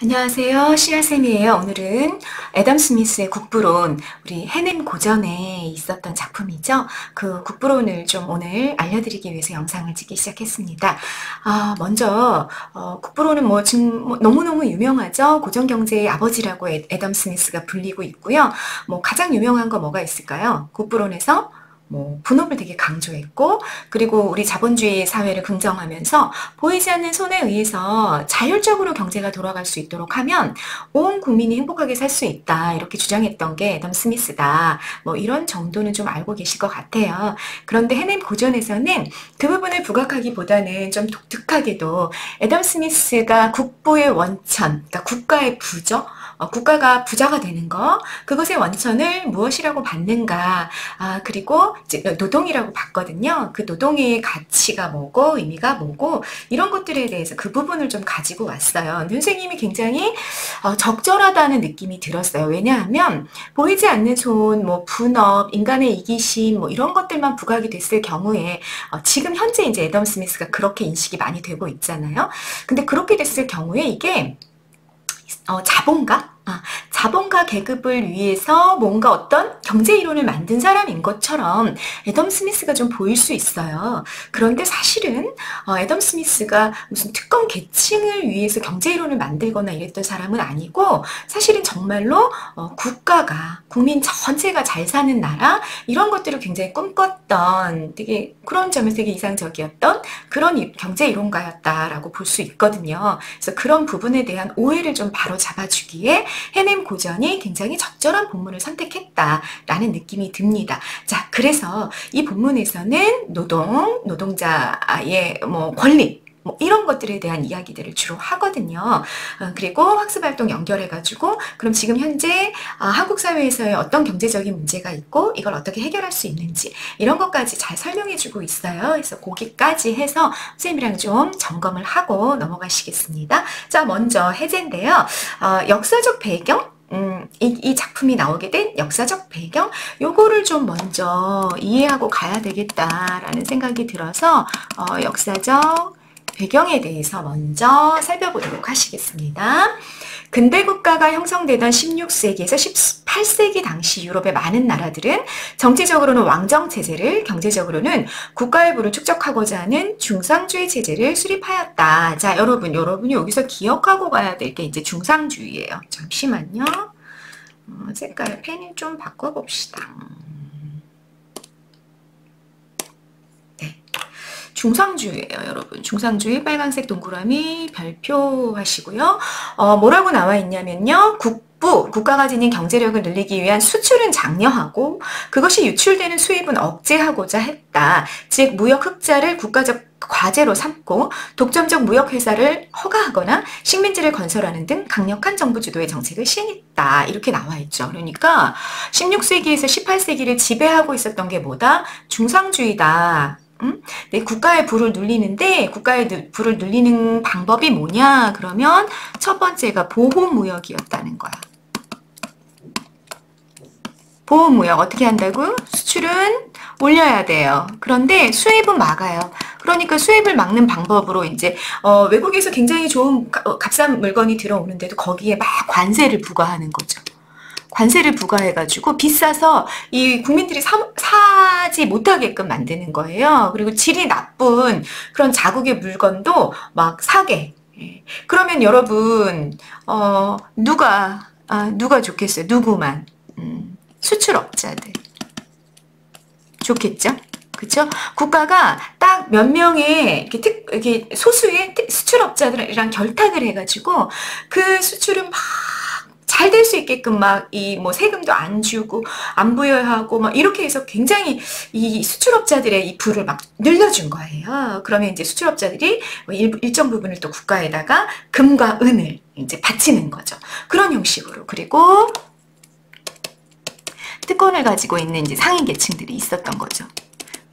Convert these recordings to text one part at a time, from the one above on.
안녕하세요. 씨알쌤이에요. 오늘은 애덤 스미스의 국부론, 우리 해냄 고전에 있었던 작품이죠. 그 국부론을 좀 오늘 알려드리기 위해서 영상을 찍기 시작했습니다. 먼저 국부론은 지금 너무너무 유명하죠. 고전경제의 아버지라고 애덤 스미스가 불리고 있고요. 가장 유명한 거 뭐가 있을까요? 국부론에서 분업을 되게 강조했고, 그리고 우리 자본주의 사회를 긍정하면서 보이지 않는 손에 의해서 자율적으로 경제가 돌아갈 수 있도록 하면 온 국민이 행복하게 살 수 있다, 이렇게 주장했던 게 애덤 스미스다. 이런 정도는 좀 알고 계실 것 같아요. 그런데 해냄 고전에서는 그 부분을 부각하기보다는 좀 독특하게도 애덤 스미스가 국부의 원천, 그러니까 국가의 부죠. 국가가 부자가 되는 거, 그것의 원천을 무엇이라고 받는가, 그리고 이제 노동이라고 봤거든요. 그 노동의 가치가 뭐고, 의미가 뭐고, 이런 것들에 대해서 그 부분을 좀 가지고 왔어요. 선생님이 굉장히 적절하다는 느낌이 들었어요. 왜냐하면, 보이지 않는 손, 분업, 인간의 이기심, 이런 것들만 부각이 됐을 경우에, 지금 현재 이제 애덤 스미스가 그렇게 인식이 많이 되고 있잖아요. 근데 그렇게 됐을 경우에 이게, 자본가? 자본가 계급을 위해서 뭔가 어떤 경제 이론을 만든 사람인 것처럼 애덤 스미스가 좀 보일 수 있어요. 그런데 사실은 애덤 스미스가 무슨 특권 계층을 위해서 경제 이론을 만들거나 이랬던 사람은 아니고, 사실은 정말로 국가가, 국민 전체가 잘 사는 나라, 이런 것들을 굉장히 꿈꿨던, 되게 그런 점에서 되게 이상적이었던 그런 경제 이론가였다라고 볼 수 있거든요. 그래서 그런 부분에 대한 오해를 좀 바로 잡아주기에 해냄 고전이 굉장히 적절한 본문을 선택했다라는 느낌이 듭니다. 자, 그래서 이 본문에서는 노동자의 권리, 이런 것들에 대한 이야기들을 주로 하거든요. 그리고 학습활동 연결해가지고, 그럼 지금 현재 한국 사회에서의 어떤 경제적인 문제가 있고, 이걸 어떻게 해결할 수 있는지, 이런 것까지 잘 설명해주고 있어요. 그래서 거기까지 해서 선생님이랑 좀 점검을 하고 넘어가시겠습니다. 자, 먼저 해제인데요. 역사적 배경, 이 작품이 나오게 된 역사적 배경, 요거를 좀 먼저 이해하고 가야 되겠다라는 생각이 들어서 역사적 배경에 대해서 먼저 살펴보도록 하시겠습니다. 근대 국가가 형성되던 16세기에서 18세기 당시 유럽의 많은 나라들은 정치적으로는 왕정 체제를, 경제적으로는 국가의 부를 축적하고자 하는 중상주의 체제를 수립하였다. 자, 여러분이 여기서 기억하고 가야 될 게 이제 중상주의예요. 잠시만요. 색깔 펜을 좀 바꿔봅시다. 중상주의예요, 여러분. 중상주의, 빨간색 동그라미 별표 하시고요. 뭐라고 나와 있냐면요. 국가가 지닌 경제력을 늘리기 위한 수출은 장려하고 그것이 유출되는 수입은 억제하고자 했다. 즉 무역 흑자를 국가적 과제로 삼고 독점적 무역 회사를 허가하거나 식민지를 건설하는 등 강력한 정부 주도의 정책을 시행했다. 이렇게 나와 있죠. 그러니까 16세기에서 18세기를 지배하고 있었던 게 뭐다? 중상주의다. 네, 국가의 부를 눌리는데, 국가의 부를 눌리는 방법이 뭐냐? 그러면 첫 번째가 보호무역이었다는 거야. 보호무역 어떻게 한다고? 수출은 올려야 돼요. 그런데 수입은 막아요. 그러니까 수입을 막는 방법으로 이제 외국에서 굉장히 좋은 값싼 물건이 들어오는데도 거기에 막 관세를 부과하는 거죠. 관세를 부과해가지고 비싸서 이 국민들이 사지 못하게끔 만드는 거예요. 그리고 질이 나쁜 그런 자국의 물건도 막 사게. 그러면 여러분 누가 좋겠어요? 누구만? 수출업자들 좋겠죠? 그쵸? 국가가 딱 몇 명의 이렇게 소수의 수출업자들이랑 결탁을 해가지고 그 수출을 막 잘 될 수 있게끔 막 세금도 안 주고 안 부여하고 막 이렇게 해서 굉장히 이 수출업자들의 이 부를 막 늘려준 거예요. 그러면 이제 수출업자들이 일정 부분을 또 국가에다가 금과 은을 이제 바치는 거죠. 그런 형식으로. 그리고 특권을 가지고 있는 이제 상인 계층들이 있었던 거죠.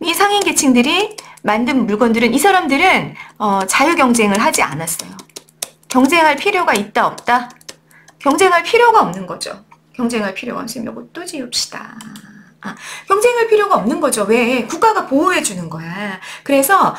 이 상인 계층들이 만든 물건들은, 이 사람들은 자유 경쟁을 하지 않았어요. 경쟁할 필요가 있다 없다? 경쟁할 필요가 없는 거죠. 경쟁할 필요가 없으면 이것도 지웁시다. 경쟁할 필요가 없는 거죠. 왜? 국가가 보호해 주는 거야. 그래서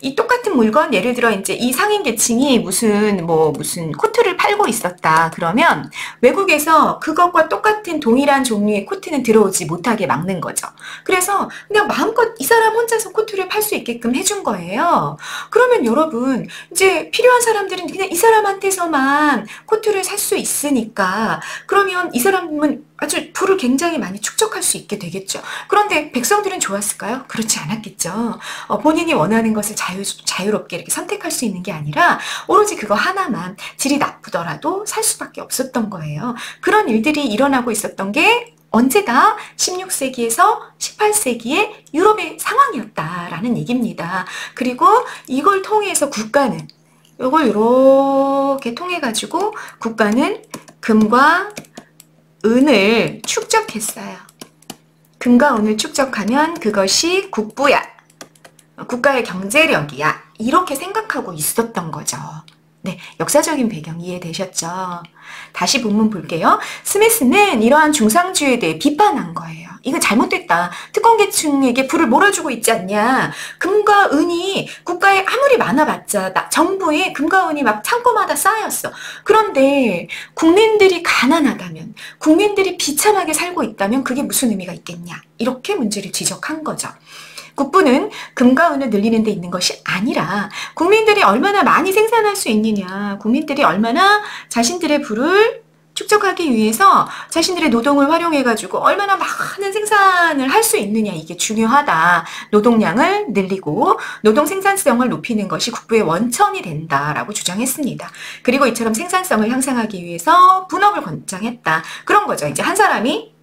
이 똑같은 물건, 예를 들어 이제 이 상인 계층이 무슨 코트를 팔고 있었다. 그러면 외국에서 그것과 똑같은 동일한 종류의 코트는 들어오지 못하게 막는 거죠. 그래서 그냥 마음껏 이 사람 혼자서 코트를 팔 수 있게끔 해준 거예요. 그러면 여러분 이제 필요한 사람들은 그냥 이 사람한테서만 코트를 살 수 있으니까 그러면 이 사람은 아주 부를 굉장히 많이 축적할 수 있게 되겠죠. 그런데 백성들은 좋았을까요? 그렇지 않았겠죠. 본인이 원하는 것을 자유롭게 이렇게 선택할 수 있는 게 아니라 오로지 그거 하나만 질이 나쁘더라도 살 수밖에 없었던 거예요. 그런 일들이 일어나고 있었던 게 언제다? 16세기에서 18세기의 유럽의 상황이었다라는 얘기입니다. 그리고 이걸 통해서 국가는 이걸 이렇게 통해 가지고 국가는 금과 은을 축적했어요. 금과 은을 축적하면 그것이 국부야. 국가의 경제력이야. 이렇게 생각하고 있었던 거죠. 네, 역사적인 배경 이해되셨죠? 다시 본문 볼게요. 스미스는 이러한 중상주의에 대해 비판한 거예요. 이거 잘못됐다. 특권계층에게 부를 몰아주고 있지 않냐. 금과 은이 국가에 아무리 많아봤자 정부에 금과 은이 막 창고마다 쌓였어. 그런데 국민들이 가난하다면, 국민들이 비참하게 살고 있다면 그게 무슨 의미가 있겠냐. 이렇게 문제를 지적한 거죠. 국부는 금과 은을 늘리는 데 있는 것이 아니라 국민들이 얼마나 많이 생산할 수 있느냐, 국민들이 얼마나 자신들의 부를 축적하기 위해서 자신들의 노동을 활용해가지고 얼마나 많은 생산을 할 수 있느냐, 이게 중요하다. 노동량을 늘리고 노동 생산성을 높이는 것이 국부의 원천이 된다라고 주장했습니다. 그리고 이처럼 생산성을 향상하기 위해서 분업을 권장했다. 그런 거죠. 이제 한 사람이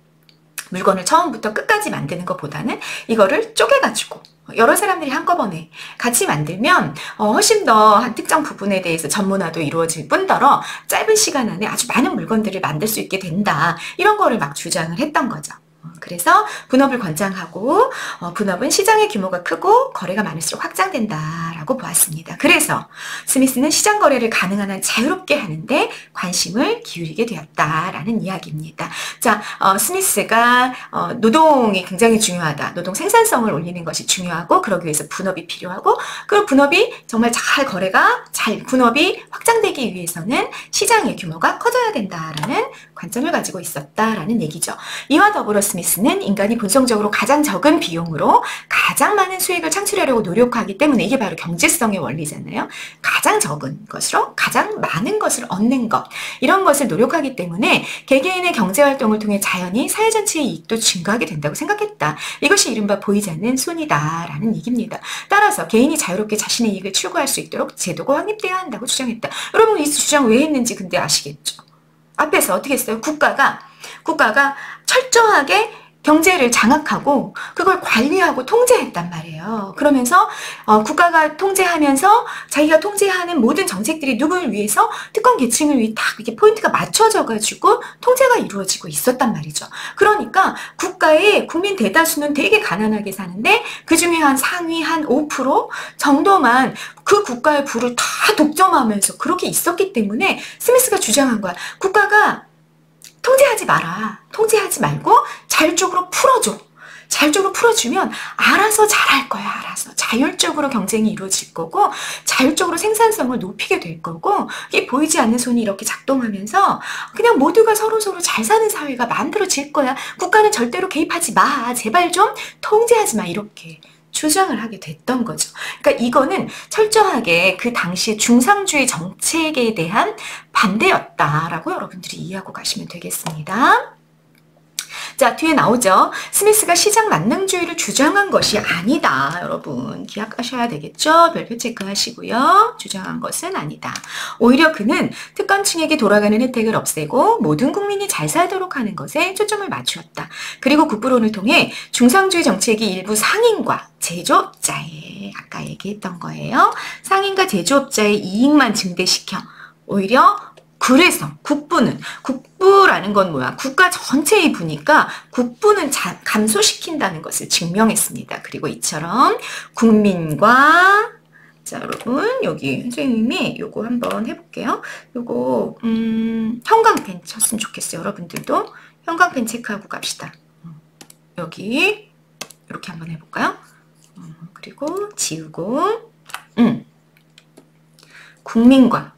물건을 처음부터 끝까지 만드는 것보다는 이거를 쪼개가지고 여러 사람들이 한꺼번에 같이 만들면 훨씬 더 한 특정 부분에 대해서 전문화도 이루어질 뿐더러 짧은 시간 안에 아주 많은 물건들을 만들 수 있게 된다. 이런 거를 막 주장을 했던 거죠. 그래서 분업을 권장하고 분업은 시장의 규모가 크고 거래가 많을수록 확장된다라고 보았습니다. 그래서 스미스는 시장 거래를 가능한 한 자유롭게 하는데 관심을 기울이게 되었다라는 이야기입니다. 자, 스미스가 노동이 굉장히 중요하다. 노동 생산성을 올리는 것이 중요하고 그러기 위해서 분업이 필요하고 그 분업이 정말 분업이 확장되기 위해서는 시장의 규모가 커져야 된다라는 관점을 가지고 있었다라는 얘기죠. 이와 더불어 스미스는 인간이 본성적으로 가장 적은 비용으로 가장 많은 수익을 창출하려고 노력하기 때문에 이게 바로 경제성의 원리잖아요. 가장 적은 것으로 가장 많은 것을 얻는 것, 이런 것을 노력하기 때문에 개개인의 경제활동을 통해 자연히 사회 전체의 이익도 증가하게 된다고 생각했다. 이것이 이른바 보이지 않는 손이다라는 얘기입니다. 따라서 개인이 자유롭게 자신의 이익을 추구할 수 있도록 제도가 확립되어야 한다고 주장했다. 여러분 이 주장 왜 했는지 근데 아시겠죠? 앞에서 어떻게 했어요? 국가가 철저하게 경제를 장악하고 그걸 관리하고 통제했단 말이에요. 그러면서 국가가 통제하면서 자기가 통제하는 모든 정책들이 누구를 위해서 특권 계층을 위해 딱 이렇게 포인트가 맞춰져 가지고 통제가 이루어지고 있었단 말이죠. 그러니까 국가의 국민 대다수는 되게 가난하게 사는데 그중에 한 상위 한 5% 정도만 그 국가의 부를 다 독점하면서 그렇게 있었기 때문에 스미스가 주장한 거야. 국가가 통제하지 마라. 통제하지 말고 자율적으로 풀어줘. 자율적으로 풀어주면 알아서 잘할 거야. 알아서. 자율적으로 경쟁이 이루어질 거고 자율적으로 생산성을 높이게 될 거고 이게 보이지 않는 손이 이렇게 작동하면서 그냥 모두가 서로서로 잘 사는 사회가 만들어질 거야. 국가는 절대로 개입하지 마. 제발 좀 통제하지 마. 이렇게 주장을 하게 됐던 거죠. 그러니까 이거는 철저하게 그 당시의 중상주의 정책에 대한 반대였다라고 여러분들이 이해하고 가시면 되겠습니다. 자, 뒤에 나오죠. 스미스가 시장 만능주의를 주장한 것이 아니다. 여러분 기억하셔야 되겠죠? 별표 체크하시고요. 주장한 것은 아니다. 오히려 그는 특권층에게 돌아가는 혜택을 없애고 모든 국민이 잘 살도록 하는 것에 초점을 맞추었다. 그리고 국부론을 통해 중상주의 정책이 일부 상인과 제조업자의 아까 얘기했던 거예요. 상인과 제조업자의 이익만 증대시켜 오히려 그래서 국부라는 건 뭐야? 국가 전체의 부니까 국부는 감소시킨다는 것을 증명했습니다. 그리고 이처럼 국민과 자 여러분 여기 선생님이 요거 한번 해볼게요. 요거 형광펜 쳤으면 좋겠어요. 여러분들도 형광펜 체크하고 갑시다. 여기 이렇게 한번 해볼까요? 그리고 지우고 국민과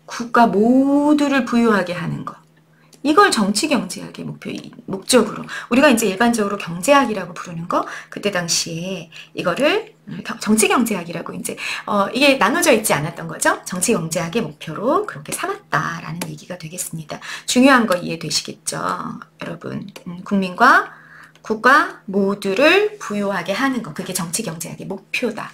국가 모두를 부유하게 하는 것. 이걸 정치경제학의 목적으로 우리가 이제 일반적으로 경제학이라고 부르는 거 그때 당시에 이거를 정치경제학이라고 이제 이게 나눠져 있지 않았던 거죠. 정치경제학의 목표로 그렇게 삼았다라는 얘기가 되겠습니다. 중요한 거 이해되시겠죠, 여러분? 국민과 국가 모두를 부유하게 하는 것 그게 정치경제학의 목표다.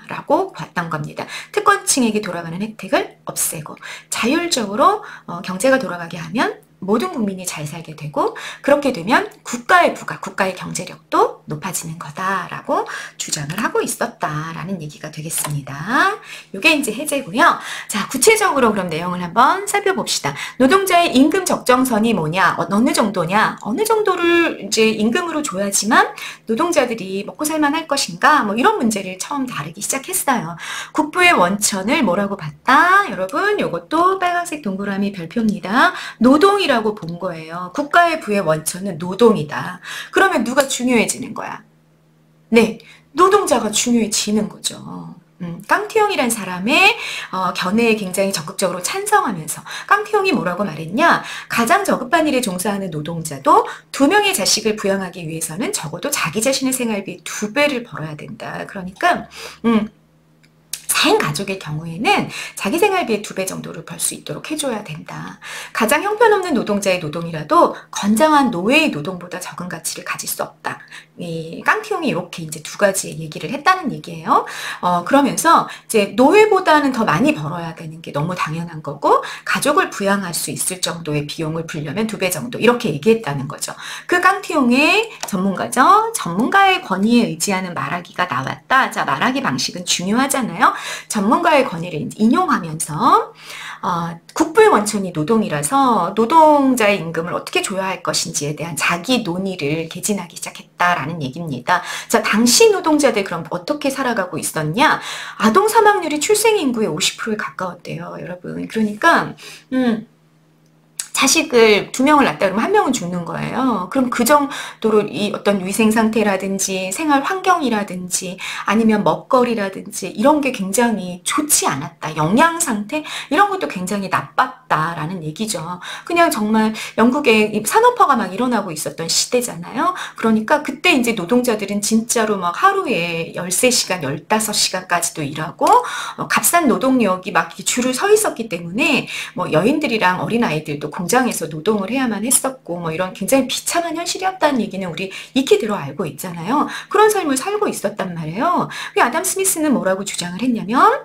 라고 봤던 겁니다. 특권층에게 돌아가는 혜택을 없애고 자율적으로 경제가 돌아가게 하면 모든 국민이 잘 살게 되고 그렇게 되면 국가의 부가, 국가의 경제력도 높아지는 거다라고 주장을 하고 있었다라는 얘기가 되겠습니다. 이게 이제 해제고요. 자, 구체적으로 그럼 내용을 한번 살펴봅시다. 노동자의 임금 적정선이 뭐냐, 어느 정도냐, 어느 정도를 이제 임금으로 줘야지만 노동자들이 먹고 살만할 것인가, 뭐 이런 문제를 처음 다루기 시작했어요. 국부의 원천을 뭐라고 봤다? 여러분, 이것도 빨간색 동그라미 별표입니다. 노동이라고 본 거예요. 국가의 부의 원천은 노동이다. 그러면 누가 중요해지는 거야? 네, 노동자가 중요해지는 거죠. 깡티형이란 사람의 견해에 굉장히 적극적으로 찬성하면서 깡티형이 뭐라고 말했냐? 가장 저급한 일에 종사하는 노동자도 2명의 자식을 부양하기 위해서는 적어도 자기 자신의 생활비 2배를 벌어야 된다. 그러니까 4인 가족의 경우에는 자기 생활비의 2배 정도를 벌 수 있도록 해줘야 된다. 가장 형편없는 노동자의 노동이라도 건장한 노예의 노동보다 적은 가치를 가질 수 없다. 이 깡티용이 이렇게 이제 2가지 얘기를 했다는 얘기예요. 그러면서 이제 노예보다는 더 많이 벌어야 되는 게 너무 당연한 거고 가족을 부양할 수 있을 정도의 비용을 불려면 2배 정도 이렇게 얘기했다는 거죠. 그 깡티용의 전문가죠. 전문가의 권위에 의지하는 말하기가 나왔다. 자, 말하기 방식은 중요하잖아요. 전문가의 권위를 인용하면서 국부의 원천이 노동이라서 노동자의 임금을 어떻게 줘야 할 것인지에 대한 자기 논의를 개진하기 시작했다라는 얘기입니다. 자, 당시 노동자들 그럼 어떻게 살아가고 있었냐? 아동 사망률이 출생 인구의 50%에 가까웠대요, 여러분. 그러니까 자식을 2명을 낳다 그러면 1명은 죽는 거예요. 그럼 그 정도로 이 어떤 위생 상태라든지 생활 환경이라든지 아니면 먹거리라든지 이런 게 굉장히 좋지 않았다. 영양 상태 이런 것도 굉장히 나빴다라는 얘기죠. 그냥 정말 영국에 산업화가 막 일어나고 있었던 시대잖아요. 그러니까 그때 이제 노동자들은 진짜로 막 하루에 13시간, 15시간까지도 일하고 값싼 노동력이 막 줄을 서 있었기 때문에 뭐 여인들이랑 어린아이들도 공장에서 노동을 해야만 했었고 뭐 이런 굉장히 비참한 현실이었다는 얘기는 우리 익히 들어 알고 있잖아요. 그런 삶을 살고 있었단 말이에요. 아담 스미스는 뭐라고 주장을 했냐면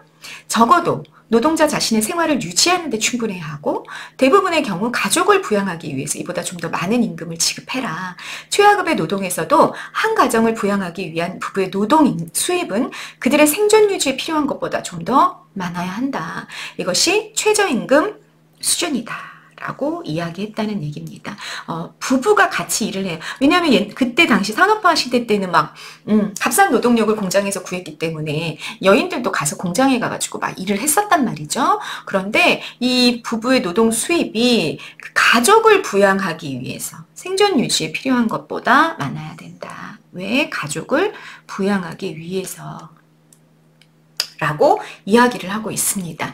적어도 노동자 자신의 생활을 유지하는 데 충분해야 하고 대부분의 경우 가족을 부양하기 위해서 이보다 좀 더 많은 임금을 지급해라. 최하급의 노동에서도 한 가정을 부양하기 위한 부부의 노동 수입은 그들의 생존 유지에 필요한 것보다 좀 더 많아야 한다. 이것이 최저임금 수준이다. 라고 이야기했다는 얘기입니다. 부부가 같이 일을 해요. 왜냐하면 그때 당시 산업화 시대 때는 막 값싼 노동력을 공장에서 구했기 때문에 여인들도 가서 공장에 가가지고 막 일을 했었단 말이죠. 그런데 이 부부의 노동 수입이 그 가족을 부양하기 위해서 생존 유지에 필요한 것보다 많아야 된다. 왜? 가족을 부양하기 위해서. 라고 이야기를 하고 있습니다.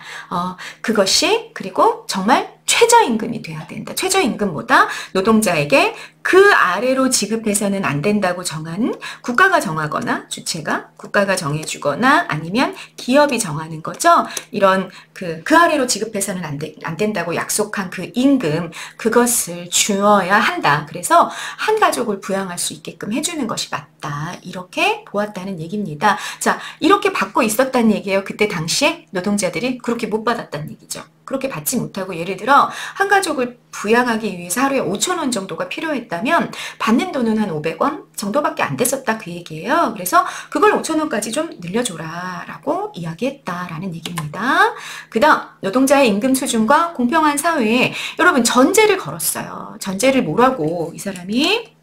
그것이 그리고 정말 최저임금이 돼야 된다. 최저임금보다 노동자에게 그 아래로 지급해서는 안 된다고 정하는 국가가 정하거나 주체가 국가가 정해주거나 아니면 기업이 정하는 거죠. 이런 그 아래로 지급해서는 안 된다고 약속한 그 임금 그것을 주어야 한다. 그래서 한 가족을 부양할 수 있게끔 해주는 것이 맞다. 이렇게 보았다는 얘기입니다. 자, 이렇게 받고 있었다는 얘기예요. 그때 당시에 노동자들이 그렇게 못 받았다는 얘기죠. 그렇게 받지 못하고 예를 들어 한 가족을 부양하기 위해서 하루에 5,000원 정도가 필요했다면 받는 돈은 한 500원 정도밖에 안 됐었다 그 얘기예요. 그래서 그걸 5,000원까지 좀 늘려줘라 라고 이야기했다라는 얘기입니다. 그 다음 노동자의 임금 수준과 공평한 사회에 여러분 전제를 걸었어요. 전제를 뭐라고 이 사람이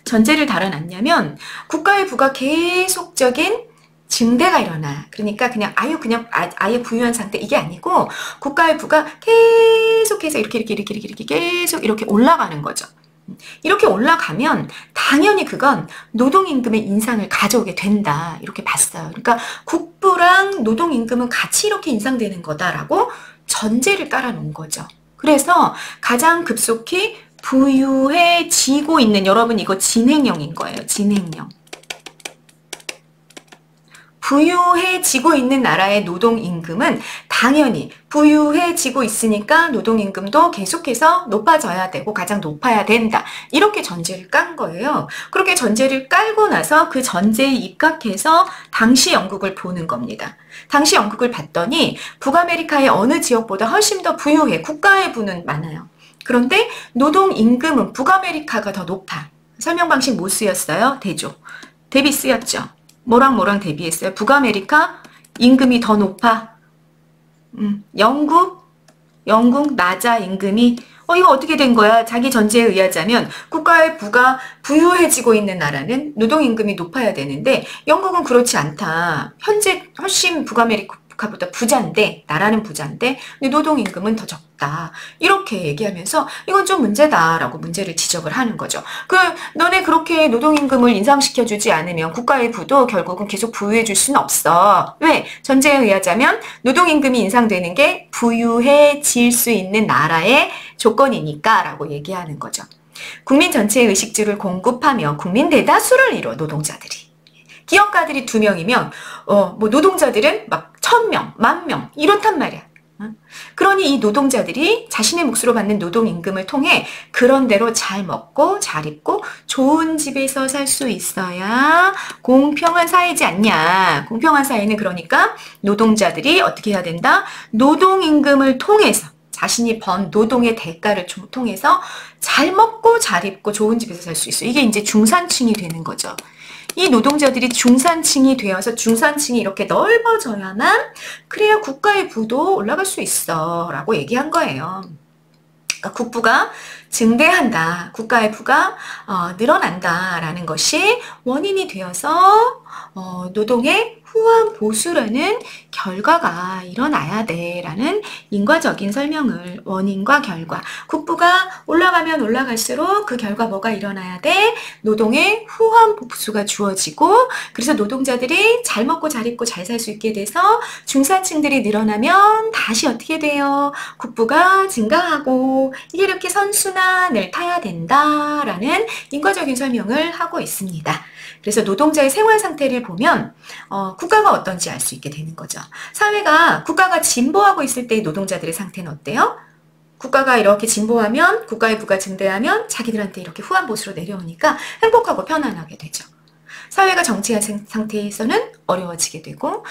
전제를 달아놨냐면 국가의 부가 계속적인 증대가 일어나. 그러니까 그냥 아예 부유한 상태 이게 아니고 국가의 부가 계속해서 이렇게 계속 이렇게 올라가는 거죠. 이렇게 올라가면 당연히 그건 노동임금의 인상을 가져오게 된다. 이렇게 봤어요. 그러니까 국부랑 노동임금은 같이 이렇게 인상되는 거다라고 전제를 깔아놓은 거죠. 그래서 가장 급속히 부유해지고 있는, 여러분 이거 진행형인 거예요. 진행형. 부유해지고 있는 나라의 노동임금은 당연히 부유해지고 있으니까 노동임금도 계속해서 높아져야 되고 가장 높아야 된다. 이렇게 전제를 깐 거예요. 그렇게 전제를 깔고 나서 그 전제에 입각해서 당시 영국을 보는 겁니다. 당시 영국을 봤더니 북아메리카의 어느 지역보다 훨씬 더 부유해. 국가의 부는 많아요. 그런데 노동임금은 북아메리카가 더 높아. 설명 방식 뭐 쓰였어요? 대조. 대비 쓰였죠. 뭐랑 대비했어요? 북아메리카 임금이 더 높아. 영국 낮아 임금이. 이거 어떻게 된 거야? 자기 전제에 의하자면 국가의 부가 부유해지고 있는 나라는 노동임금이 높아야 되는데 영국은 그렇지 않다. 현재 훨씬 북아메리카보다 부자인데, 나라는 부자인데 근데 노동임금은 더 적다. 이렇게 얘기하면서 이건 좀 문제다라고 문제를 지적을 하는 거죠. 너네 그렇게 노동임금을 인상시켜주지 않으면 국가의 부도 결국은 계속 부유해질 수는 없어. 왜? 전제에 의하자면 노동임금이 인상되는 게 부유해질 수 있는 나라의 조건이니까 라고 얘기하는 거죠. 국민 전체의 의식주를 공급하며 국민 대다수를 이뤄 노동자들이. 기업가들이 2명이면 뭐 노동자들은 막 1000명, 10,000명 이렇단 말이야. 그러니 이 노동자들이 자신의 몫으로 받는 노동임금을 통해 그런 대로 잘 먹고 잘 입고 좋은 집에서 살 수 있어야 공평한 사회지 않냐. 공평한 사회는 그러니까 노동자들이 어떻게 해야 된다? 노동임금을 통해서 자신이 번 노동의 대가를 통해서 잘 먹고 잘 입고 좋은 집에서 살 수 있어. 이게 이제 중산층이 되는 거죠. 이 노동자들이 중산층이 되어서 중산층이 이렇게 넓어져야만 그래야 국가의 부도 올라갈 수 있어 라고 얘기한 거예요. 그러니까 국부가 증대한다. 국가의 부가 늘어난다라는 것이 원인이 되어서 노동의 후한 보수라는 결과가 일어나야 돼라는 인과적인 설명을, 원인과 결과. 국부가 올라가면 올라갈수록 그 결과 뭐가 일어나야 돼? 노동의 후한 보수가 주어지고, 그래서 노동자들이 잘 먹고 잘 입고 잘 살 수 있게 돼서 중산층들이 늘어나면 다시 어떻게 돼요? 국부가 증가하고 이게 이렇게 선순환을 타야 된다라는 인과적인 설명을 하고 있습니다. 그래서 노동자의 생활 상태를 보면 국가가 어떤지 알 수 있게 되는 거죠. 국가가 진보하고 있을 때의 노동자들의 상태는 어때요? 국가가 이렇게 진보하면, 국가의 부가 증대하면 자기들한테 이렇게 후한 보수로 내려오니까 행복하고 편안하게 되죠. 사회가 정치한 상태에서는 어려워지게 되고,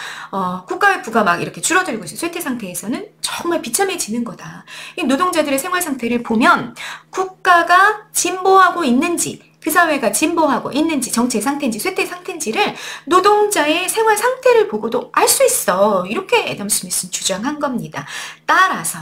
국가의 부가 막 이렇게 줄어들고 있어요. 쇠퇴 상태에서는 정말 비참해지는 거다. 이 노동자들의 생활 상태를 보면 국가가 진보하고 있는지, 그 사회가 진보하고 있는지, 정체 상태인지 쇠퇴 상태인지를 노동자의 생활 상태를 보고도 알 수 있어. 이렇게 애덤 스미스는 주장한 겁니다. 따라서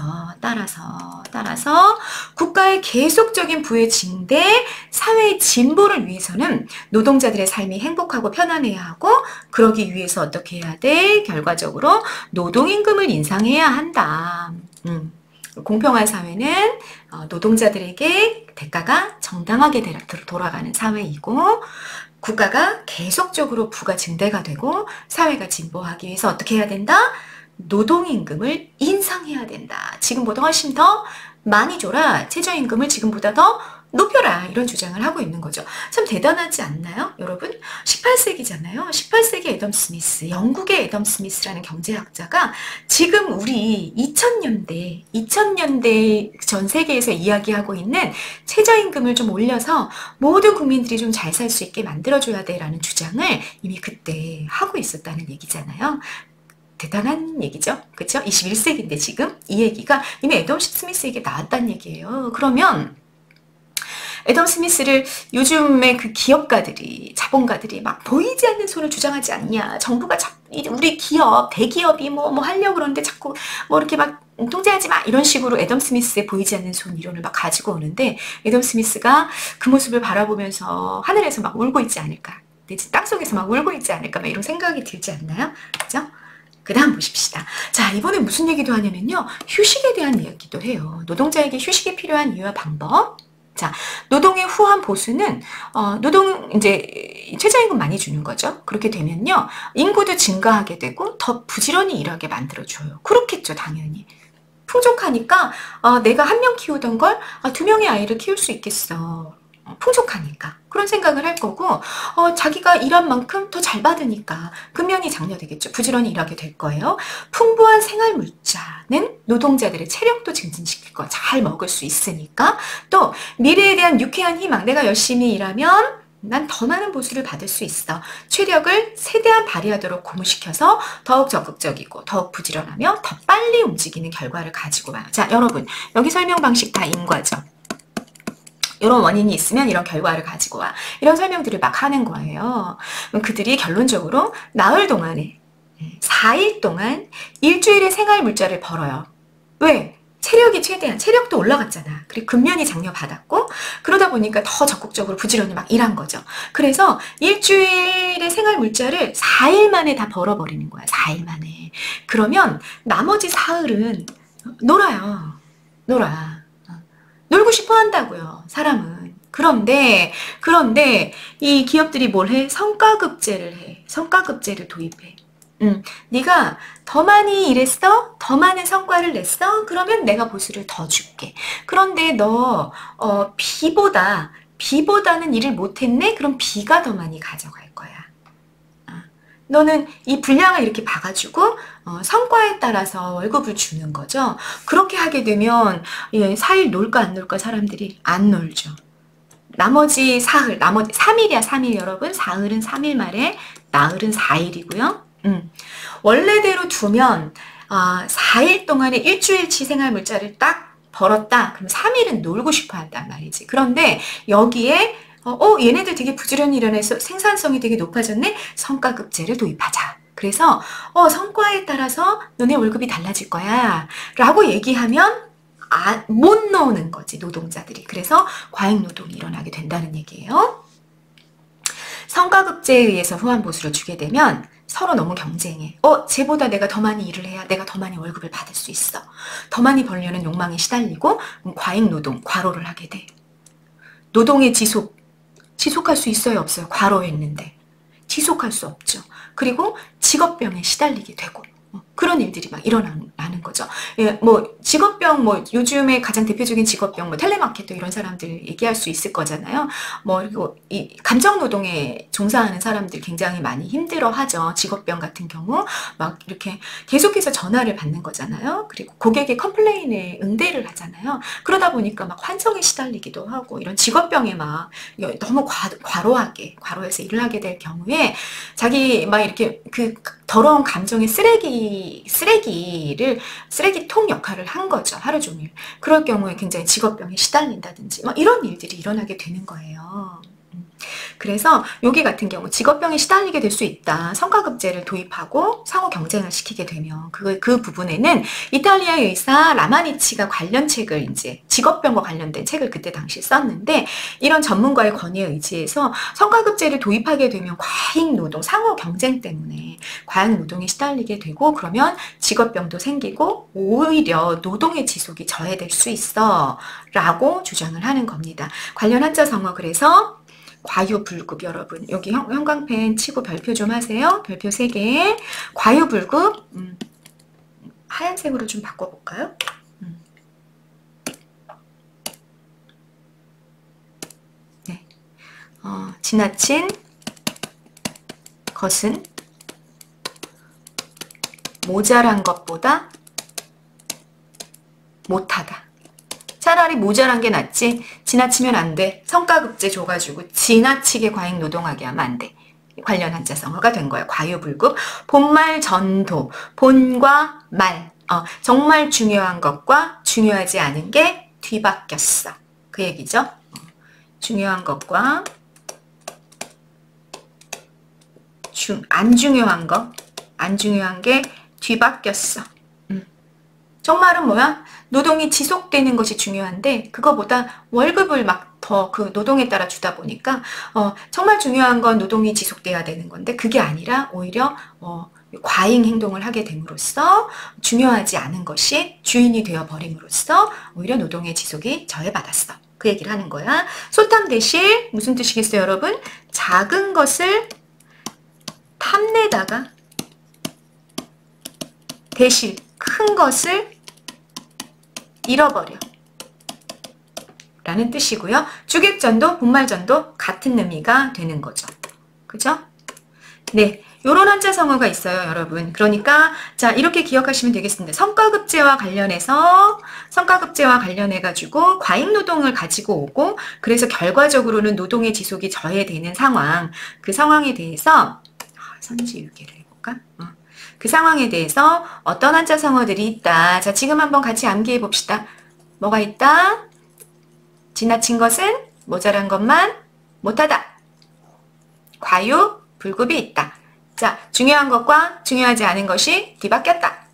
국가의 계속적인 부의 증대, 사회의 진보를 위해서는 노동자들의 삶이 행복하고 편안해야 하고, 그러기 위해서 어떻게 해야 돼? 결과적으로 노동임금을 인상해야 한다. 공평한 사회는 노동자들에게 대가가 정당하게 돌아가는 사회이고, 국가가 계속적으로 부가 증대가 되고 사회가 진보하기 위해서 어떻게 해야 된다? 노동임금을 인상해야 된다. 지금보다 훨씬 더 많이 줘라. 최저임금을 지금보다 더 높여라. 이런 주장을 하고 있는 거죠. 참 대단하지 않나요? 여러분, 18세기잖아요. 18세기 애덤 스미스, 영국의 애덤 스미스라는 경제학자가 지금 우리 2000년대 전 세계에서 이야기하고 있는 최저임금을 좀 올려서 모든 국민들이 좀 잘 살 수 있게 만들어줘야 돼라는 주장을 이미 그때 하고 있었다는 얘기잖아요. 대단한 얘기죠. 그렇죠? 21세기인데 지금 이 얘기가 이미 애덤 스미스에게 나왔다는 얘기예요. 그러면 애덤 스미스를 요즘에 그 기업가들이, 자본가들이 막 보이지 않는 손을 주장하지 않냐. 정부가 우리 기업, 대기업이 뭐 하려고 그러는데 자꾸 뭐 이렇게 막 통제하지 마. 이런 식으로 애덤 스미스의 보이지 않는 손 이론을 막 가지고 오는데, 애덤 스미스가 그 모습을 바라보면서 하늘에서 막 울고 있지 않을까. 땅속에서 막 울고 있지 않을까. 막 이런 생각이 들지 않나요? 그죠? 그 다음 보십시다. 자, 이번에 무슨 얘기도 하냐면요. 휴식에 대한 이야기도 해요. 노동자에게 휴식이 필요한 이유와 방법. 자, 노동의 후한 보수는 이제 최저임금 많이 주는 거죠. 그렇게 되면요, 인구도 증가하게 되고 더 부지런히 일하게 만들어줘요. 그렇겠죠, 당연히. 풍족하니까 내가 한 명 키우던 걸 두 명의 아이를 키울 수 있겠어. 풍족하니까 그런 생각을 할 거고 자기가 일한 만큼 더 잘 받으니까 근면이 장려되겠죠. 부지런히 일하게 될 거예요. 풍부한 생활 물자는 노동자들의 체력도 증진시킬 거야. 잘 먹을 수 있으니까. 또 미래에 대한 유쾌한 희망. 내가 열심히 일하면 난 더 많은 보수를 받을 수 있어. 체력을 최대한 발휘하도록 고무시켜서 더욱 적극적이고 더욱 부지런하며 더 빨리 움직이는 결과를 가지고 와요. 자, 여러분 여기 설명 방식 다 인과죠. 이런 원인이 있으면 이런 결과를 가지고 와. 이런 설명들을 막 하는 거예요. 그들이 결론적으로 나흘 동안에 4일 동안 일주일의 생활 물자를 벌어요. 왜? 체력이 최대한, 체력도 올라갔잖아. 그리고 근면이 장려받았고 그러다 보니까 더 적극적으로 부지런히 막 일한 거죠. 그래서 일주일의 생활 물자를 4일 만에 다 벌어버리는 거야. 4일 만에. 그러면 나머지 사흘은 놀아요. 놀아. 놀고 싶어 한다고요, 사람은. 그런데 이 기업들이 뭘 해? 성과급제를 해. 성과급제를 도입해. 네가 더 많이 일했어? 더 많은 성과를 냈어? 그러면 내가 보수를 더 줄게. 그런데 너 B보다는 일을 못했네? 그럼 B가 더 많이 가져갈 거야. 너는 이 분량을 이렇게 봐가지고 성과에 따라서 월급을 주는 거죠. 그렇게 하게 되면 4일 놀까 안 놀까 사람들이 안 놀죠. 나머지 사흘, 나머지 3일이야 3일 여러분. 사흘은 3일 말에 나흘은 4일이고요. 원래대로 두면 4일 동안에 일주일치 생활 물자를 딱 벌었다. 그럼 3일은 놀고 싶어 한단 말이지. 그런데 여기에 얘네들 되게 부지런히 일어나서 생산성이 되게 높아졌네? 성과급제를 도입하자. 그래서 성과에 따라서 너네 월급이 달라질 거야 라고 얘기하면 못 넣는 거지, 노동자들이. 그래서 과잉노동이 일어나게 된다는 얘기예요. 성과급제에 의해서 후환보수를 주게 되면 서로 너무 경쟁해. 쟤보다 내가 더 많이 일을 해야 내가 더 많이 월급을 받을 수 있어. 더 많이 벌려는 욕망에 시달리고 과잉노동, 과로를 하게 돼. 노동의 지속할 수 있어요, 없어요? 과로했는데. 지속할 수 없죠. 그리고 직업병에 시달리게 되고 그런 일들이 막 일어나는 거죠. 직업병, 요즘에 가장 대표적인 직업병, 텔레마케터 이런 사람들 얘기할 수 있을 거잖아요. 그리고 이 감정노동에 종사하는 사람들 굉장히 많이 힘들어 하죠. 직업병 같은 경우. 막 이렇게 계속해서 전화를 받는 거잖아요. 그리고 고객의 컴플레인에 응대를 하잖아요. 그러다 보니까 막 환청에 시달리기도 하고, 이런 직업병에 막 너무 과로해서 일을 하게 될 경우에 자기 막 이렇게 그 더러운 감정의 쓰레기통 역할을 한 거죠. 하루 종일. 그럴 경우에 굉장히 직업병에 시달린다든지 이런 일들이 일어나게 되는 거예요. 그래서 여기 같은 경우 직업병에 시달리게 될 수 있다. 성과급제를 도입하고 상호 경쟁을 시키게 되면 그 부분에는 이탈리아의 의사 라마니치가 관련 책을 이제 직업병과 관련된 책을 그때 당시 썼는데, 이런 전문가의 권위에 의지해서 성과급제를 도입하게 되면 과잉노동, 상호 경쟁 때문에 과잉노동에 시달리게 되고, 그러면 직업병도 생기고 오히려 노동의 지속이 저해될 수 있어 라고 주장을 하는 겁니다. 관련 한자 성어 그래서 과유불급. 여러분 여기 형광펜 치고 별표 좀 하세요. 별표 3개. 과유불급. 하얀색으로 좀 바꿔볼까요? 네. 지나친 것은 모자란 것보다 못하다. 차라리 모자란 게 낫지. 지나치면 안 돼. 성과급제 줘가지고 지나치게 과잉 노동하게 하면 안 돼. 관련 한자성어가 된 거예요. 과유불급. 본말 전도. 본과 말. 정말 중요한 것과 중요하지 않은 게 뒤바뀌었어. 그 얘기죠. 중요한 것과 안 중요한 게 뒤바뀌었어. 정말은 뭐야? 노동이 지속되는 것이 중요한데 그거보다 월급을 막 더 그 노동에 따라 주다 보니까 정말 중요한 건 노동이 지속돼야 되는 건데 그게 아니라 오히려 과잉 행동을 하게 됨으로써 중요하지 않은 것이 주인이 되어버림으로써 오히려 노동의 지속이 저해받았어. 그 얘기를 하는 거야. 소탐대실 무슨 뜻이겠어요, 여러분? 작은 것을 탐내다가 대실 큰 것을 잃어버려 라는 뜻이고요. 주객전도, 본말전도 같은 의미가 되는 거죠. 그죠? 네, 요런 한자성어가 있어요, 여러분. 그러니까 자, 이렇게 기억하시면 되겠습니다. 성과급제와 관련해가지고 과잉노동을 가지고 오고, 그래서 결과적으로는 노동의 지속이 저해되는 상황, 그 상황에 대해서 선지유기를 해볼까? 그 상황에 대해서 어떤 한자성어들이 있다. 자, 지금 한번 같이 암기해 봅시다. 뭐가 있다? 지나친 것은 모자란 것만 못하다. 과유, 불급이 있다. 자, 중요한 것과 중요하지 않은 것이 뒤바뀌었다.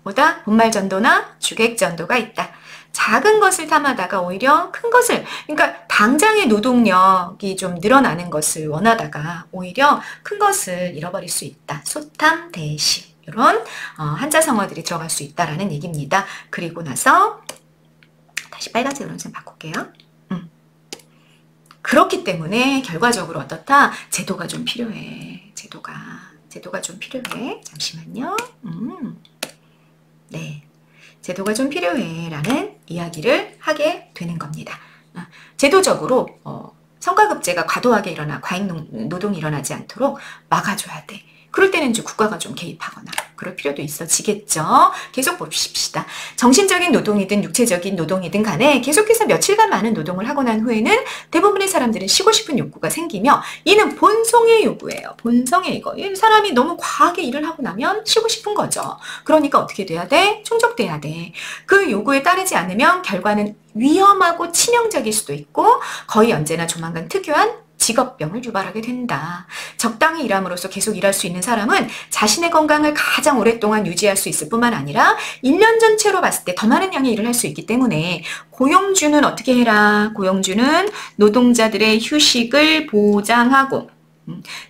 보다 본말전도나 주객전도가 있다. 작은 것을 탐하다가 오히려 큰 것을, 그러니까 당장의 노동력이 좀 늘어나는 것을 원하다가 오히려 큰 것을 잃어버릴 수 있다. 소탐, 대시 이런 한자성어들이 들어갈 수 있다라는 얘기입니다. 그리고 나서 다시 빨간색으로 좀 바꿀게요. 그렇기 때문에 결과적으로 어떻다? 제도가 좀 필요해. 제도가 좀 필요해. 잠시만요. 네. 제도가 좀 필요해 라는 이야기를 하게 되는 겁니다. 제도적으로 성과급제가 과도하게 일어나 과잉노동이 일어나지 않도록 막아줘야 돼. 그럴 때는 이제 국가가 좀 개입하거나 그럴 필요도 있어지겠죠. 계속 보십시다. 정신적인 노동이든 육체적인 노동이든 간에 계속해서 며칠간 많은 노동을 하고 난 후에는 대부분의 사람들은 쉬고 싶은 욕구가 생기며 이는 본성의 요구예요. 본성의 이거. 사람이 너무 과하게 일을 하고 나면 쉬고 싶은 거죠. 그러니까 어떻게 돼야 돼? 충족돼야 돼. 그 요구에 따르지 않으면 결과는 위험하고 치명적일 수도 있고 거의 언제나 조만간 특유한 직업병을 유발하게 된다. 적당히 일함으로써 계속 일할 수 있는 사람은 자신의 건강을 가장 오랫동안 유지할 수 있을 뿐만 아니라 1년 전체로 봤을 때 더 많은 양의 일을 할 수 있기 때문에 고용주는 어떻게 해라? 고용주는 노동자들의 휴식을 보장하고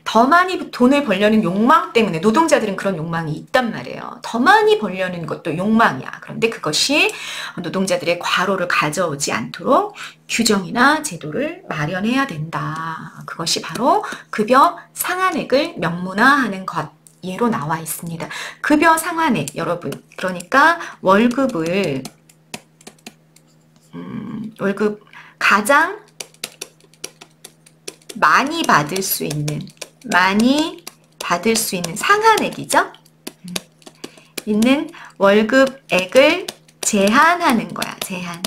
더 많이 돈을 벌려는 욕망 때문에 노동자들은 그런 욕망이 있단 말이에요. 더 많이 벌려는 것도 욕망이야. 그런데 그것이 노동자들의 과로를 가져오지 않도록 규정이나 제도를 마련해야 된다. 그것이 바로 급여 상한액을 명문화하는 것. 예로 나와 있습니다. 급여 상한액 여러분. 그러니까 월급 가장 많이 받을 수 있는 상한액이죠. 있는 월급액을 제한하는 거야. 제한.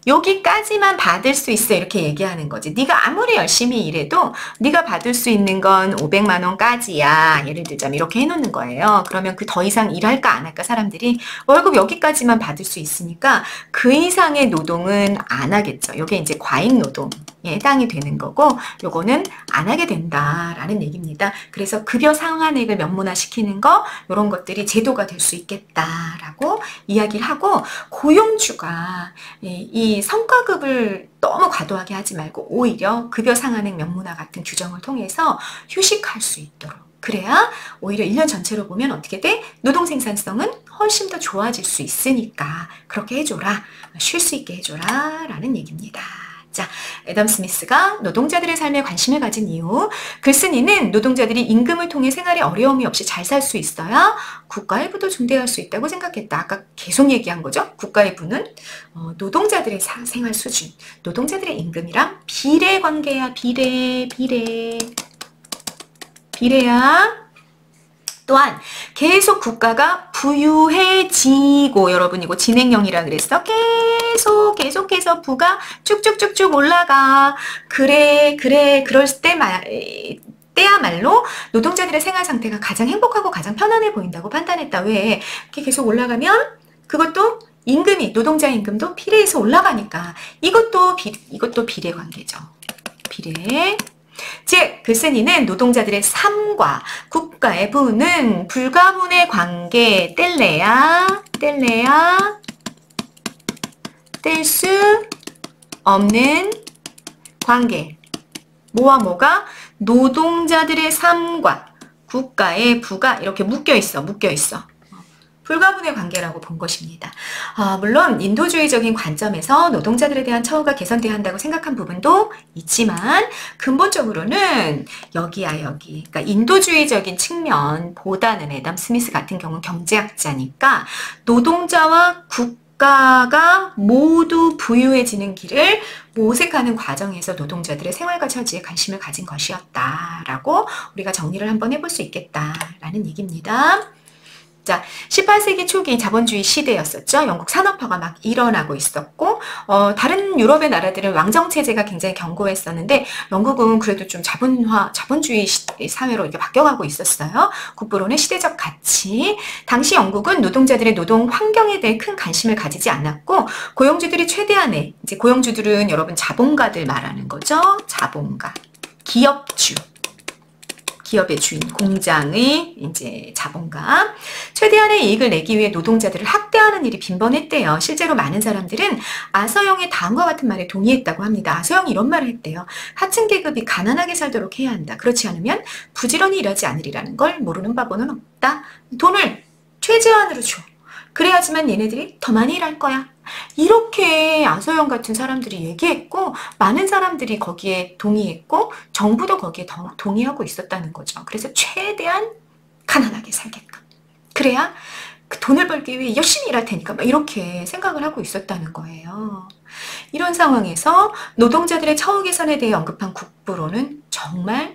여기까지만 받을 수 있어 이렇게 얘기하는 거지. 네가 아무리 열심히 일해도 네가 받을 수 있는 건 500만 원까지야. 예를 들자면 이렇게 해놓는 거예요. 그러면 그 더 이상 일할까 안 할까 사람들이 월급 여기까지만 받을 수 있으니까 그 이상의 노동은 안 하겠죠. 이게 이제 과잉 노동에 해당이 되는 거고 요거는 안 하게 된다라는 얘기입니다. 그래서 급여 상한액을 명문화시키는 거 이런 것들이 제도가 될 수 있겠다라고 이야기를 하고 고용주가 이 성과급을 너무 과도하게 하지 말고 오히려 급여 상한액 명문화 같은 규정을 통해서 휴식할 수 있도록 그래야 오히려 1년 전체로 보면 어떻게 돼? 노동 생산성은 훨씬 더 좋아질 수 있으니까 그렇게 해줘라. 쉴 수 있게 해줘라 라는 얘기입니다. 자, 애덤 스미스가 노동자들의 삶에 관심을 가진 이유. 글쓴이는 노동자들이 임금을 통해 생활에 어려움이 없이 잘 살 수 있어야 국가의 부도 중대할 수 있다고 생각했다. 아까 계속 얘기한 거죠. 국가의 부는 노동자들의 생활 수준, 노동자들의 임금이랑 비례 관계야. 비례야. 또한 계속 국가가 부유해지고 여러분 이거 진행형이라 그랬어. 계속해서 부가 쭉쭉쭉쭉 올라가. 그럴 때야말로 노동자들의 생활 상태가 가장 행복하고 가장 편안해 보인다고 판단했다. 왜? 이렇게 계속 올라가면 그것도 임금이 노동자 임금도 비례해서 올라가니까 이것도 비례 관계죠. 비례. 즉 글쓴이는 노동자들의 삶과 국가의 부는 불가분의 관계 뗄래야 뗄 수 없는 관계. 뭐가 노동자들의 삶과 국가의 부가 이렇게 묶여 있어. 불가분의 관계라고 본 것입니다. 물론 인도주의적인 관점에서 노동자들에 대한 처우가 개선돼야 한다고 생각한 부분도 있지만 근본적으로는 여기야. 그러니까 인도주의적인 측면보다는 애덤 스미스 같은 경우는 경제학자니까 노동자와 국가가 모두 부유해지는 길을 모색하는 과정에서 노동자들의 생활과 처지에 관심을 가진 것이었다라고 우리가 정리를 한번 해볼 수 있겠다라는 얘기입니다. 자, 18세기 초기 자본주의 시대였었죠. 영국 산업화가 막 일어나고 있었고, 다른 유럽의 나라들은 왕정체제가 굉장히 견고했었는데, 영국은 그래도 좀 자본주의 사회로 이렇게 바뀌어가고 있었어요. 국부론의 시대적 가치. 당시 영국은 노동자들의 노동 환경에 대해 큰 관심을 가지지 않았고, 고용주들이 최대한의, 이제 고용주들은 여러분 자본가들 말하는 거죠. 자본가. 기업주. 기업의 주인, 공장의 이제 자본가. 최대한의 이익을 내기 위해 노동자들을 학대하는 일이 빈번했대요. 실제로 많은 사람들은 아서영의 다음과 같은 말에 동의했다고 합니다. 아서영이 이런 말을 했대요. 하층 계급이 가난하게 살도록 해야 한다. 그렇지 않으면 부지런히 일하지 않으리라는 걸 모르는 바보는 없다. 돈을 최저한으로 줘. 그래야지만 얘네들이 더 많이 일할 거야. 이렇게 아서영 같은 사람들이 얘기했고 많은 사람들이 거기에 동의했고 정부도 거기에 동의하고 있었다는 거죠. 그래서 최대한 가난하게 살게끔. 그래야 그 돈을 벌기 위해 열심히 일할 테니까 막 이렇게 생각을 하고 있었다는 거예요. 이런 상황에서 노동자들의 처우 개선에 대해 언급한 국부론은 정말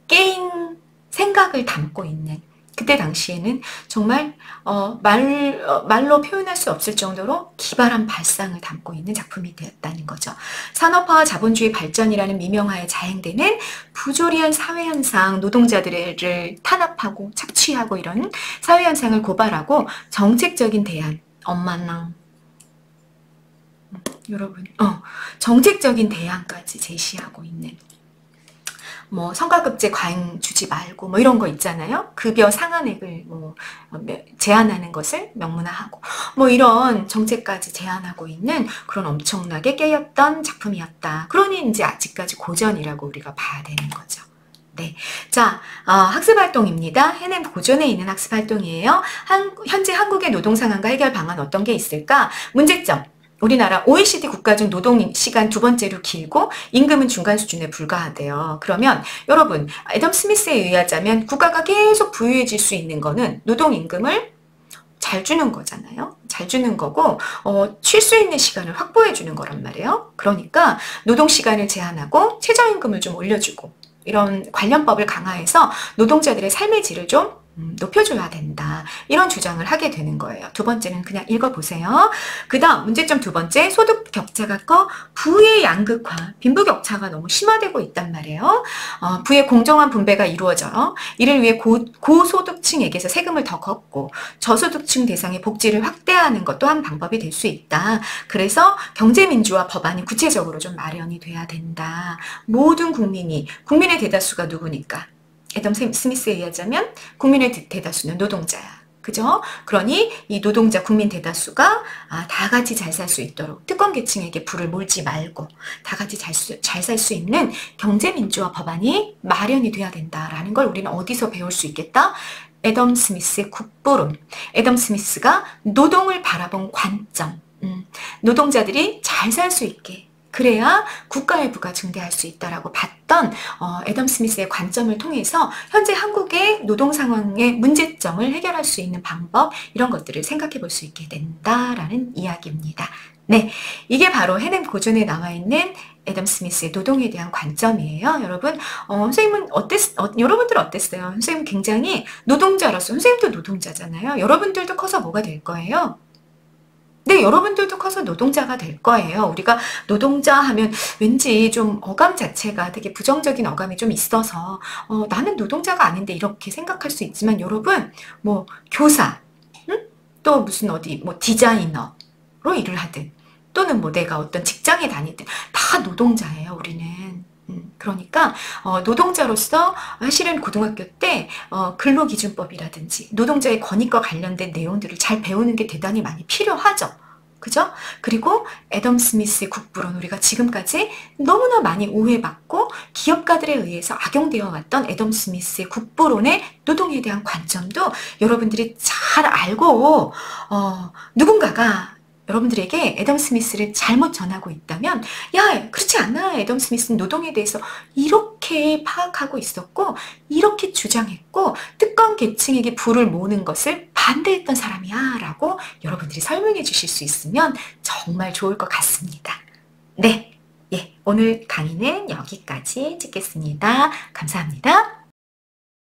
게임 생각을 담고 있는, 그때 당시에는 정말 말로 표현할 수 없을 정도로 기발한 발상을 담고 있는 작품이 되었다는 거죠. 산업화와 자본주의 발전이라는 미명하에 자행되는 부조리한 사회현상, 노동자들을 탄압하고 착취하고 이런 사회현상을 고발하고 정책적인 대안, 엄마나 여러분, 정책적인 대안까지 제시하고 있는, 뭐 성과급제 과잉 주지 말고 뭐 이런 거 있잖아요. 급여 상한액을 뭐 제한하는 것을 명문화하고 뭐 이런 정책까지 제안하고 있는 그런 엄청나게 깨였던 작품이었다. 그러니 이제 아직까지 고전이라고 우리가 봐야 되는 거죠. 네. 자, 학습활동입니다. 해냄 고전에 있는 학습활동이에요. 현재 한국의 노동 상황과 해결 방안 어떤 게 있을까? 문제점. 우리나라 OECD 국가 중 노동시간 두 번째로 길고 임금은 중간 수준에 불과하대요. 그러면 여러분, 애덤 스미스에 의하자면 국가가 계속 부유해질 수 있는 거는 노동임금을 잘 주는 거잖아요. 잘 주는 거고 쉴 수 있는 시간을 확보해 주는 거란 말이에요. 그러니까 노동시간을 제한하고 최저임금을 좀 올려주고 이런 관련법을 강화해서 노동자들의 삶의 질을 좀 높여줘야 된다. 이런 주장을 하게 되는 거예요. 두 번째는 그냥 읽어보세요. 그 다음 문제점 두 번째, 소득 격차가 커 부의 양극화, 빈부격차가 너무 심화되고 있단 말이에요. 부의 공정한 분배가 이루어져요. 이를 위해 고소득층에게서 세금을 더 걷고 저소득층 대상의 복지를 확대하는 것도 한 방법이 될 수 있다. 그래서 경제민주화 법안이 구체적으로 좀 마련이 돼야 된다. 모든 국민의 대다수가 누구니까? 애덤 스미스에 의하자면 국민의 대다수는 노동자야. 그죠? 그러니 이 노동자 국민 대다수가 다 같이 잘 살 수 있도록 특권 계층에게 불을 몰지 말고 다 같이 잘 살 수 있는 경제민주화 법안이 마련이 돼야 된다라는 걸 우리는 어디서 배울 수 있겠다? 애덤 스미스의 국부론. 애덤 스미스가 노동을 바라본 관점. 노동자들이 잘 살 수 있게. 그래야 국가의 부가 증대할 수 있다라고 봤던 애덤 스미스의 관점을 통해서 현재 한국의 노동 상황의 문제점을 해결할 수 있는 방법, 이런 것들을 생각해 볼 수 있게 된다라는 이야기입니다. 네, 이게 바로 해냄 고전에 나와 있는 애덤 스미스의 노동에 대한 관점이에요. 여러분, 선생님은 여러분들 어땠어요? 선생님 굉장히 노동자로서, 선생님도 노동자잖아요. 여러분들도 커서 뭐가 될 거예요? 네, 여러분들도 커서 노동자가 될 거예요. 우리가 노동자 하면 왠지 좀 어감 자체가 되게 부정적인 어감이 좀 있어서 나는 노동자가 아닌데 이렇게 생각할 수 있지만 여러분, 뭐 교사, 또 무슨 뭐 디자이너로 일을 하든 또는 뭐 내가 어떤 직장에 다니든 다 노동자예요, 우리는. 그러니까 노동자로서 사실은 고등학교 때 근로기준법이라든지 노동자의 권익과 관련된 내용들을 잘 배우는 게 대단히 많이 필요하죠. 그죠? 그리고 애덤 스미스의 국부론, 우리가 지금까지 너무나 많이 오해받고 기업가들에 의해서 악용되어 왔던 애덤 스미스의 국부론의 노동에 대한 관점도 여러분들이 잘 알고 누군가가 여러분들에게 애덤 스미스를 잘못 전하고 있다면, 야, 그렇지 않아. 애덤 스미스는 노동에 대해서 이렇게 파악하고 있었고, 이렇게 주장했고, 특권 계층에게 부를 모는 것을 반대했던 사람이야. 라고 여러분들이 설명해 주실 수 있으면 정말 좋을 것 같습니다. 네. 예, 오늘 강의는 여기까지 찍겠습니다. 감사합니다.